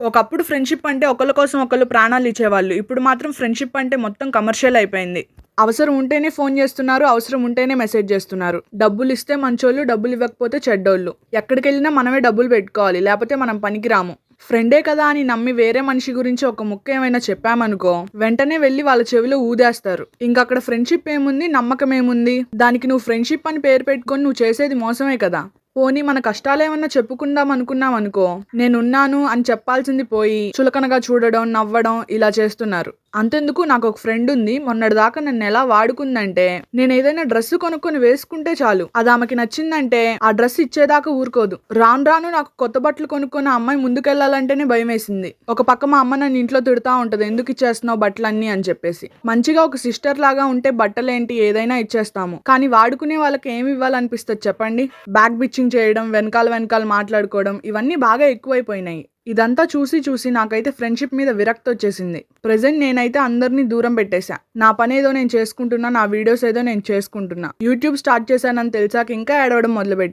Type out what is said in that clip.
ఒకప్పుడు ఫ్రెండ్‌షిప్ అంటే ఒకళ్ళ కోసం ఒకళ్ళు ప్రాణాలు ఇచ్చేవాళ్ళు. ఇప్పుడు మాత్రం ఫ్రెండ్‌షిప్ అంటే మొత్తం కమర్షియల్ అయిపోయింది. అవసరం ఉంటేనే ఫోన్ చేస్తున్నారు. అవసరం ఉంటేనే మెసేజ్ చేస్తున్నారు. డబ్బులిస్తే మంచోళ్ళు, డబ్బులివ్వకపోతే చెడ్డోళ్ళు. ఎక్కడికెళ్ళినా మనమే డబ్బులు పెట్టుకోవాలి. లేపోతే మనం పనికిరాము. ఫ్రెండే కదా అని నమ్మి వేరే మనిషి గురించి ఒక ముక్క ఏమైనా చెప్పామనుకో, వెంటనే వెళ్లి వాళ్ళ చెవిలో ఊదేస్తారు. ఇంకక్కడ ఫ్రెండ్‌షిప్ ఏముంది? నమ్మకం ఏముంది? దానికి నువ్వు ఫ్రెండ్‌షిప్ అని పేరు పెట్టుకొని నువ్వు చేసేది మోసమే కదా! పోనీ మన కష్టాలేమన్నా చెప్పుకుందాం అనుకున్నామనుకో, నేనున్నాను అని చెప్పాల్సింది పోయి, చులకనగా చూడడం, నవ్వడం ఇలా చేస్తున్నారు. అంతెందుకు నాకొక ఫ్రెండుంది. మొన్నటిదాకా నన్నెలా వాడుకుందంటే, నేనేదైనా డ్రెస్ కొనుక్కొని వేసుకుంటే చాలు, అదామెకి నచ్చిందంటే ఆ డ్రెస్ ఇచ్చేదాకా ఊరుకోదు. రాను రాను నాకు కొత్త బట్టలు కొనుక్కున్న అమ్మాయి ముందుకెళ్ళాలంటేనే భయమేసింది. ఒక పక్క మా అమ్మ నన్ను ఇంట్లో తిడతా ఉంటది. ఎందుకిచ్చేస్తున్నావు బట్టలన్నీ అని చెప్పేసి. మంచిగా ఒక సిస్టర్ లాగా ఉంటే బట్టలేంటి ఏదైనా ఇచ్చేస్తాము. కానీ వాడుకునే వాళ్ళకి ఏమి ఇవ్వాలనిపిస్తది చెప్పండి? బ్యాక్ బిచ్చింగ్ చేయడం, వెనకాల మాట్లాడుకోవడం ఇవన్నీ బాగా ఎక్కువైపోయినాయి. ఇదంతా చూసి చూసి నాకైతే ఫ్రెండ్‌షిప్ మీద విరక్తొచ్చేసింది. ప్రెజెంట్ నేనైతే అందరిని దూరం పెట్టేశా. నా పనేదో నేను చేసుకుంటున్నా. నా వీడియోస్ ఏదో నేను చేసుకుంటున్నా. యూట్యూబ్ స్టార్ట్ చేశానని తెలిసాక ఇంకా ఏడవడం మొదలుపెట్టా.